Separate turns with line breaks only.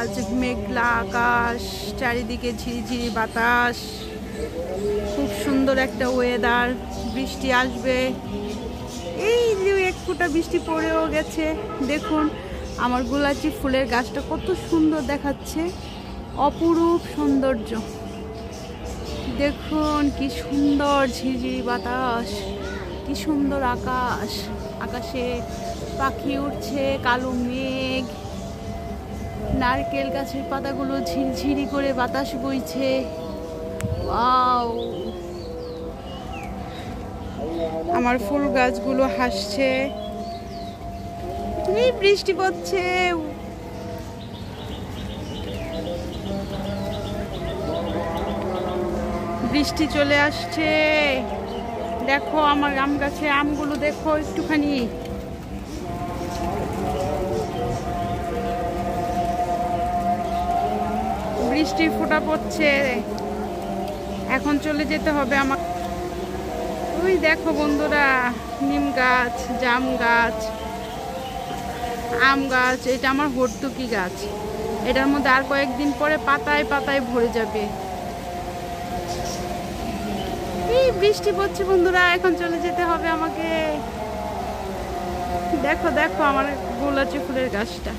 গাছ, মেঘলা আকাশ, চারিদিকে ঝিরিঝিরি বাতাস, খুব সুন্দর একটা ওয়েদার। বৃষ্টি আসবে, এই যে এক ফোঁটা বৃষ্টি পড়েও গেছে। দেখুন আমার গোলাপি ফুলের গাছটা কত সুন্দর দেখাচ্ছে, অপরূপ সৌন্দর্য। দেখুন কি সুন্দর ঝিরিঝিরি বাতাস, কি সুন্দর আকাশ, আকাশে পাখি উঠছে, কালো মেঘ, নারকেল গাছের পাতাগুলো ঝিরঝিরি করে বাতাস বইছে। ওয়াও, আমার ফুল গাছগুলো হাসছে, বৃষ্টি পড়ছে। বৃষ্টি চলে আসছে। দেখো আমার আম গাছে আমগুলো দেখো একটুখানি, বৃষ্টির ফোঁটা পড়ছে। এখন চলে যেতে হবে আমার। ওই দেখো বন্ধুরা, নিম গাছ, জাম গাছ, আম গাছ, এটা আমার হর্তুকি গাছ। এটার মধ্যে আর কয়েকদিন পরে পাতায় পাতায় ভরে যাবে। এই বৃষ্টি পড়ছে বন্ধুরা, এখন চলে যেতে হবে আমাকে। দেখো দেখো আমার গোলাপি ফুলের গাছটা।